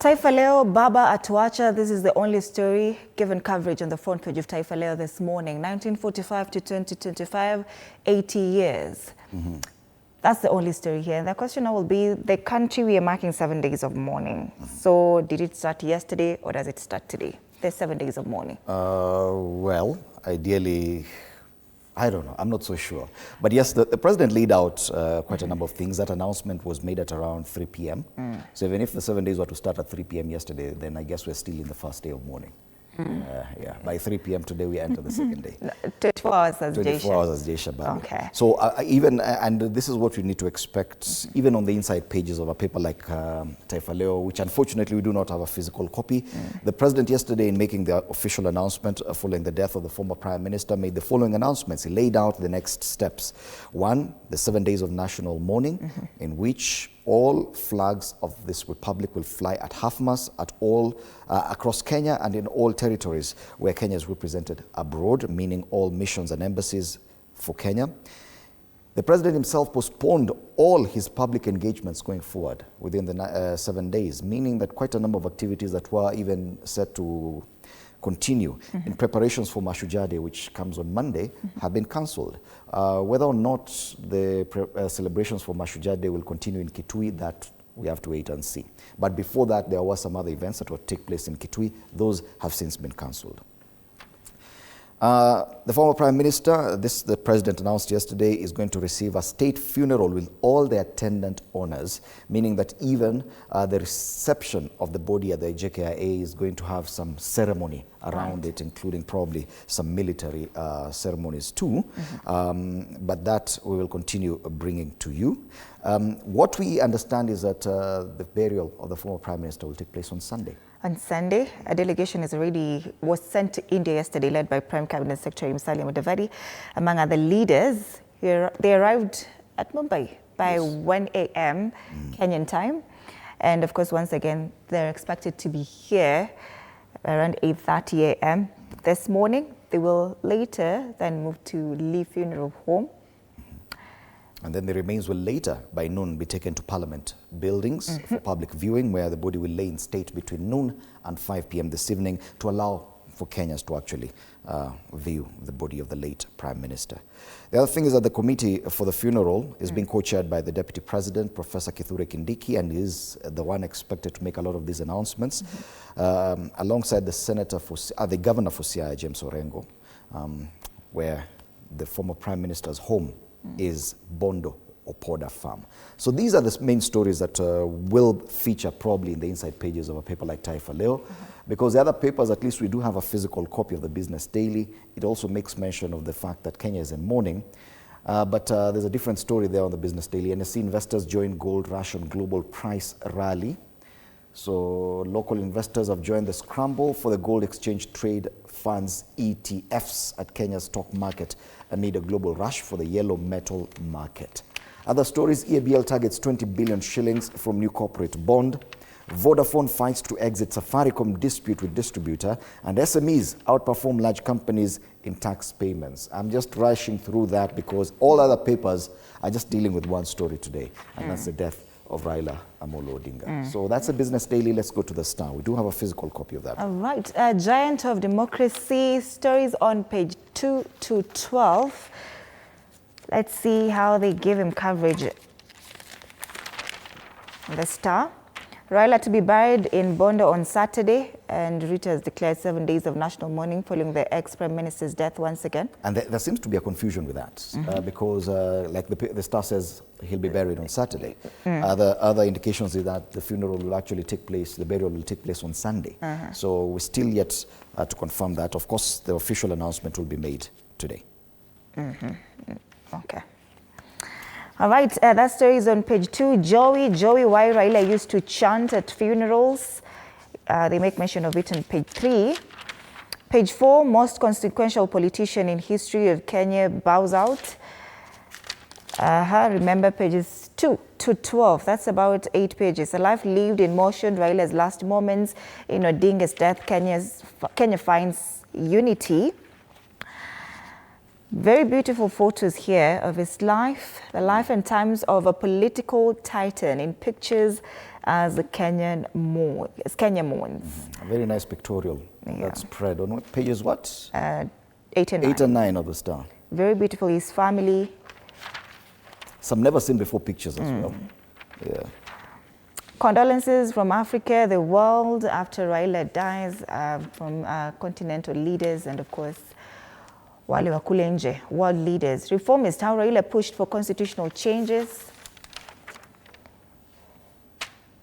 Taifa Leo, Baba Atuacha, this is the only story given coverage on the front page of Taifa Leo this morning. 1945 to 2025, 80 years. That's the only story here. And the question now will be, the country, we are marking 7 days of mourning. So did it start yesterday or does it start today? There's 7 days of mourning. Well, ideally, I don't know. I'm not so sure. But yes, the president laid out quite a number of things. That announcement was made at around 3 p.m. So even if the 7 days were to start at 3 p.m. yesterday, then I guess we're still in the first day of mourning. Yeah, by 3 p.m. today, we enter the second day. 24 hours as 24 hours as Jesha. Okay. So even, and this is what we need to expect, even on the inside pages of a paper like Taifa Leo, which unfortunately we do not have a physical copy. The president yesterday, in making the official announcement following the death of the former prime minister, made the following announcements. He laid out the next steps. One, the 7 days of national mourning, in which all flags of this republic will fly at half-mast at all across Kenya and in all territories where Kenya is represented abroad, meaning all missions and embassies for Kenya. The president himself postponed all his public engagements going forward within the 7 days, meaning that quite a number of activities that were even set to continue in preparations for Mashujaa Day, which comes on Monday, have been cancelled. Whether or not the celebrations for Mashujaa Day will continue in Kitui, that we have to wait and see. But before that, there were some other events that would take place in Kitui. Those have since been cancelled. The former prime minister, the president announced yesterday, is going to receive a state funeral with all the attendant honors, meaning that even the reception of the body at the JKIA is going to have some ceremony around it, including probably some military ceremonies too. But that we will continue bringing to you. What we understand is that the burial of the former prime minister will take place on Sunday. On Sunday, a delegation was sent to India yesterday, led by Prime Cabinet Secretary Musalia Mudavadi. Among other leaders, they arrived at Mumbai by 1 a.m. Kenyan time. And of course, once again, they're expected to be here around 8:30 a.m. this morning. They will later then move to Lee Funeral Home. And then the remains will later, by noon, be taken to Parliament buildings for public viewing, where the body will lay in state between noon and 5 p.m. this evening to allow for Kenyans to actually view the body of the late Prime Minister. The other thing is that the committee for the funeral is being co-chaired by the Deputy President, Professor Kithure Kindiki, and is the one expected to make a lot of these announcements, alongside the Governor for Siaya, James Orengo, where the former Prime Minister's home is Bondo Opoda Farm. So these are the main stories that will feature probably in the inside pages of a paper like Taifa Leo, because the other papers, at least we do have a physical copy of the Business Daily. It also makes mention of the fact that Kenya is in mourning, but there's a different story there on the Business Daily. NSE investors join gold rush on global price rally. So local investors have joined the scramble for the gold exchange trade funds ETFs at Kenya's stock market amid a global rush for the yellow metal market. Other stories: EABL targets 20 billion shillings from new corporate bond. Vodafone fights to exit Safaricom dispute with distributor, and SMEs outperform large companies in tax payments. I'm just rushing through that because all other papers are just dealing with one story today, and that's the death of Raila Amolo Odinga. So that's a Business Daily. Let's go to the Star. We do have a physical copy of that. All right. Giant of Democracy, stories on page 2 to 12. Let's see how they give him coverage. The Star. Raila to be buried in Bondo on Saturday, and Ruto has declared 7 days of national mourning following the ex-Prime Minister's death once again. And there seems to be a confusion with that, because like the Star says, he'll be buried on Saturday. Other indications is that the funeral will actually take place, the burial will take place on Sunday. So we're still yet to confirm that. Of course, the official announcement will be made today. Okay. All right, that story is on page 2. Joey, why Raila used to chant at funerals. They make mention of it on page 3. Page 4, most consequential politician in history of Kenya bows out. Remember pages 2 to 12. That's about 8 pages. A life lived in motion, Raila's last moments. In Odinga's death, Kenya finds unity. Very beautiful photos here of his life, the life and times of a political titan in pictures as Kenya mourns. A very nice pictorial. Yeah. That's spread on what pages? What? 8 and 9. 8 and 9 of the Star. Very beautiful. His family. Some never seen before pictures as well. Yeah. Condolences from Africa, the world, after Raila dies, from continental leaders and of course wale wa kule nje, world leaders. Reformist, how Raila pushed for constitutional changes.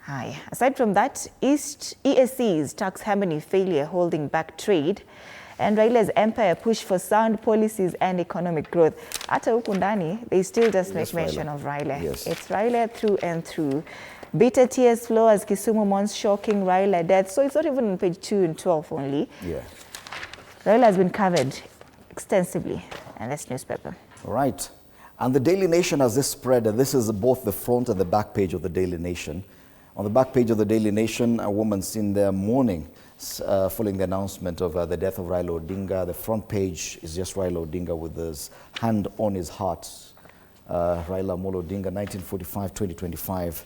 Hi. Aside from that, EAC's tax harmony failure holding back trade, and Raila's empire push for sound policies and economic growth. Hata huku ndani, they still just make mention of Raila. Yes. It's Raila through and through. Bitter tears flow as Kisumu mourns shocking Raila death. So it's not even on page 2 and 12 only. Yeah. Raila has been covered extensively in this newspaper. Right. And the Daily Nation has this spread, and this is both the front and the back page of the Daily Nation. On the back page of the Daily Nation, a woman seen there mourning following the announcement of the death of Raila Odinga. The front page is just Raila Odinga with his hand on his heart. Raila Amolo Odinga, 1945-2025.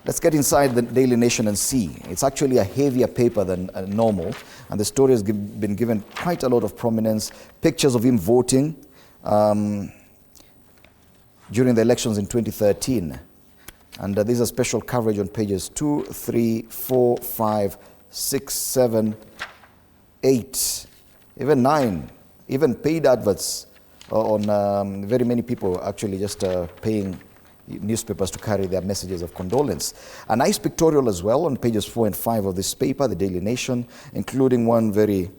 Let's get inside the Daily Nation and see. It's actually a heavier paper than normal, and the story has been given quite a lot of prominence. Pictures of him voting during the elections in 2013. And there's a special coverage on pages 2, 3, 4, 5, 6, 7, 8, even 9, even paid adverts on very many people actually just paying newspapers to carry their messages of condolence. A nice pictorial as well on pages 4 and 5 of this paper, the Daily Nation, including one very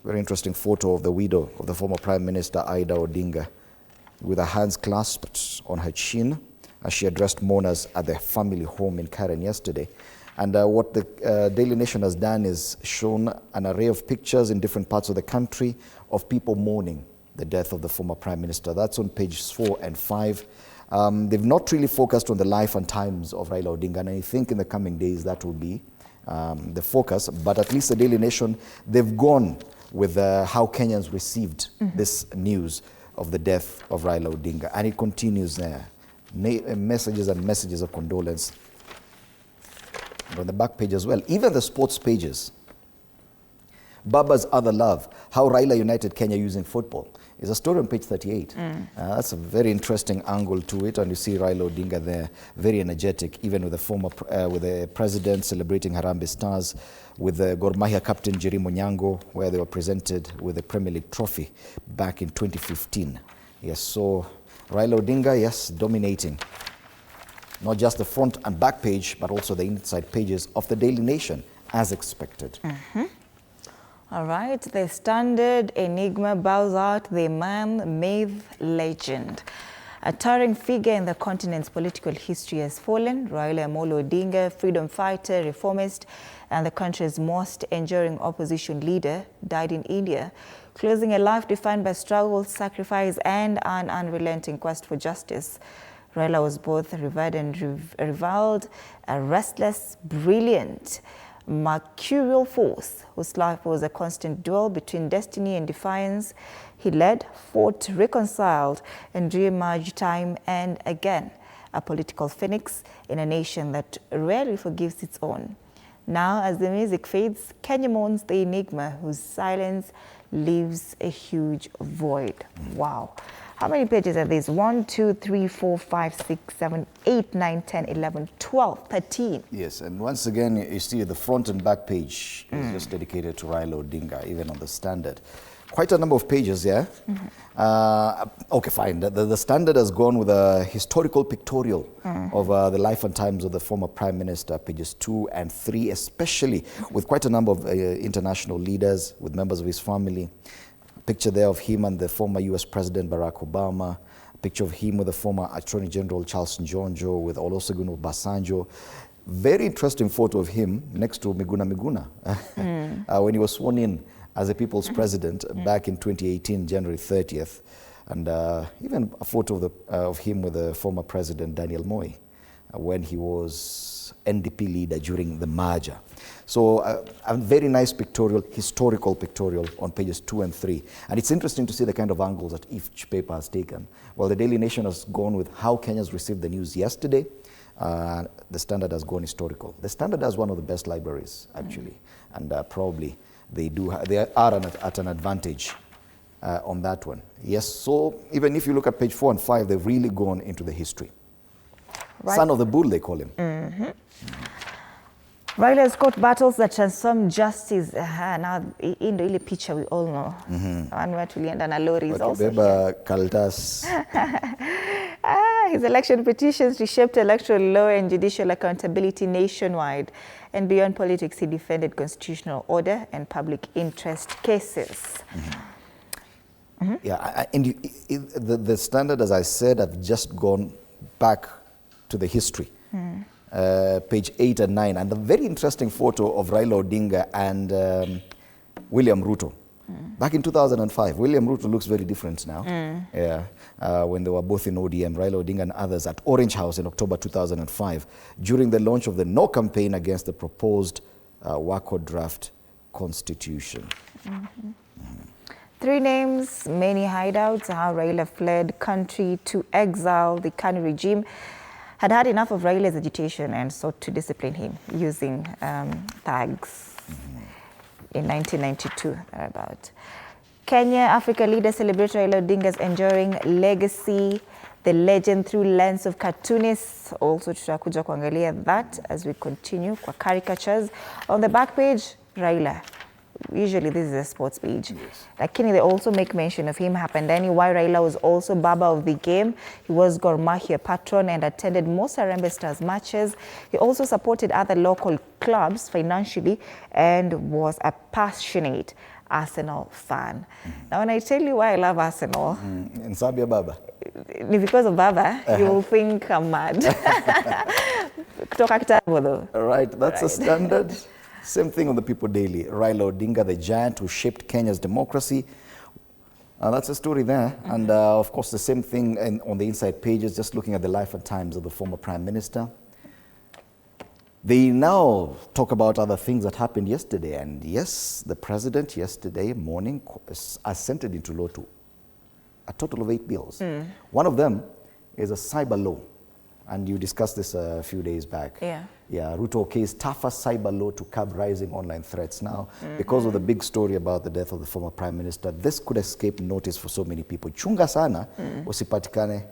interesting photo of the widow of the former Prime Minister, Ida Odinga, with her hands clasped on her chin as she addressed mourners at their family home in Karen yesterday. And what the Daily Nation has done is shown an array of pictures in different parts of the country of people mourning the death of the former Prime Minister. That's on pages 4 and 5. They've not really focused on the life and times of Raila Odinga, and I think in the coming days that will be the focus. But at least the Daily Nation, they've gone with how Kenyans received this news of the death of Raila Odinga. And it continues there. Messages and messages of condolence. And on the back page as well, even the sports pages. BAMBA's Other Love, how Raila united Kenya using football, is a story on page 38. That's a very interesting angle to it, and you see Raila Odinga there, very energetic, even with the former, with the president celebrating Harambee Stars, with the Gor Mahia captain Jerry Monyango, where they were presented with the Premier League trophy back in 2015. Yes, so Raila Odinga, yes, dominating not just the front and back page, but also the inside pages of the Daily Nation, as expected. All right, the Standard, enigma bows out the man, myth, legend. A towering figure in the continent's political history has fallen. Raila Amolo Odinga, freedom fighter, reformist, and the country's most enduring opposition leader, died in India, closing a life defined by struggle, sacrifice, and an unrelenting quest for justice. Raila was both revered and reviled, a restless, brilliant, mercurial force whose life was a constant duel between destiny and defiance. He led, fought, reconciled, and re-emerged time and again, a political phoenix in a nation that rarely forgives its own. Now, as the music fades, Kenya mourns the enigma whose silence leaves a huge void. Wow. How many pages are these? 1, 2, 3, 4, 5, 6, 7, 8, 9, 10, 11, 12, 13. Yes, and once again, you see the front and back page is just dedicated to Raila Odinga, even on the Standard. Quite a number of pages, yeah? Okay, fine. The Standard has gone with a historical pictorial of the life and times of the former Prime Minister, pages 2 and 3, especially with quite a number of international leaders, with members of his family. Picture there of him and the former US President Barack Obama. A picture of him with the former Attorney General Charles Njonjo, with Olusegun Obasanjo. Very interesting photo of him next to Miguna when he was sworn in as the People's President back in 2018, January 30th. And even a photo of him with the former President Daniel Moi. when he was NDP leader during the merger. So a very nice pictorial, historical pictorial on pages 2 and 3. And it's interesting to see the kind of angles that each paper has taken. Well, the Daily Nation has gone with how Kenyans received the news yesterday. The Standard has gone historical. The Standard has one of the best libraries, actually. And probably they are at an advantage on that one. Yes, so even if you look at page 4 and 5, they've really gone into the history. Right. Son of the bull, they call him. Raila's court battles that transform justice. Now, in the ile picture we all know. And where tulienda na lorry is also his election petitions reshaped electoral law and judicial accountability nationwide. And beyond politics, he defended constitutional order and public interest cases. Yeah, and the Standard, as I said, have just gone back to the history. Page 8 and 9, and the very interesting photo of Raila Odinga and William Ruto. Back in 2005, William Ruto looks very different now. When they were both in ODM, Raila Odinga and others at Orange House in October 2005, during the launch of the No campaign against the proposed WACO draft constitution. 3 names, many hideouts, how Raila fled country to exile. The KANU regime had enough of Raila's agitation and sought to discipline him using tags in 1992, about. Kenya, Africa leader celebrates Raila Odinga's enduring legacy, the legend through lens of cartoonists. Also tutakuja kuangalia that as we continue kwa caricatures. On the back page, Raila. Usually this is a sports page. Lakini they also make mention of him Hapandani, why Raila was also Baba of the game. He was Gor Mahia patron and attended most Harambee Stars matches. He also supported other local clubs financially and was a passionate Arsenal fan. Now when I tell you why I love Arsenal, in Sabia Baba, because of Baba, you will think I'm mad. Kutoka kitabu though. Right, that's a Standard. Same thing on the People Daily. Raila Odinga, the giant who shaped Kenya's democracy. That's a story there. And of course, the same thing on the inside pages, just looking at the life and times of the former Prime Minister. They now talk about other things that happened yesterday. And yes, the President yesterday morning assented into law to a total of 8 bills. One of them is a cyber law. And you discussed this a few days back. Yeah, Ruto case tougher cyber law to curb rising online threats. Now, because of the big story about the death of the former Prime Minister, this could escape notice for so many people. Chunga sana, usipatikane,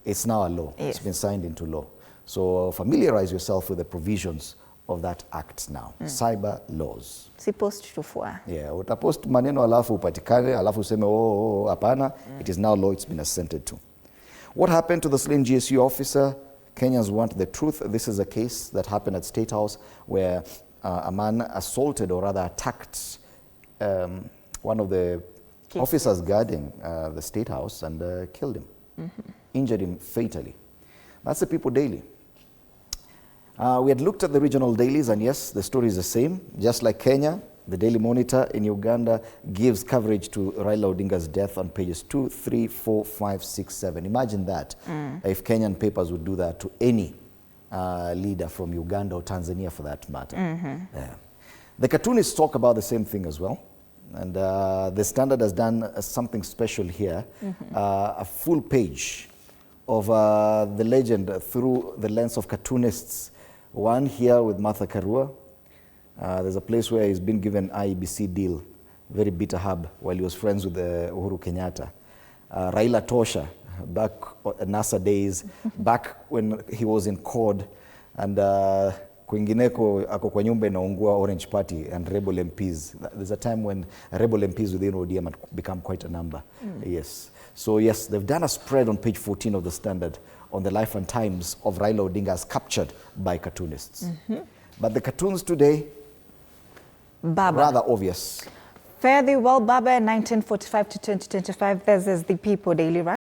it's now a law. It's been signed into law. So familiarize yourself with the provisions of that act now. Cyber laws. Si post tufua. Yeah, utapost maneno alafu upatikane, alafu useme hapana. It is now law, it's been assented to. What happened to the slain GSU officer? Kenyans want the truth. This is a case that happened at State House where a man assaulted or rather attacked one of the officers guarding the State House and killed him, injured him fatally. That's the People Daily. We had looked at the regional dailies and yes, the story is the same. Just like Kenya, the Daily Monitor in Uganda gives coverage to Raila Odinga's death on pages 2, 3, 4, 5, 6, 7. Imagine that, if Kenyan papers would do that to any leader from Uganda or Tanzania for that matter. Yeah. The cartoonists talk about the same thing as well. And the Standard has done something special here, a full page of the legend through the lens of cartoonists. One here with Martha Karua. There's a place where he's been given IEBC deal, very bitter hub, while he was friends with Uhuru Kenyatta. Raila Tosha, back at NASA days, back when he was in CORD, and kwingineko ako kwa nyumba inaungua Orange Party and rebel MPs. There's a time when rebel MPs within ODM had become quite a number. Yes. So yes, they've done a spread on page 14 of the Standard on the life and times of Raila Odinga as captured by cartoonists. But the cartoons today, Baba. Rather obvious. Fare thee well, Baba, 1945 to 2025. This is the People Daily, right?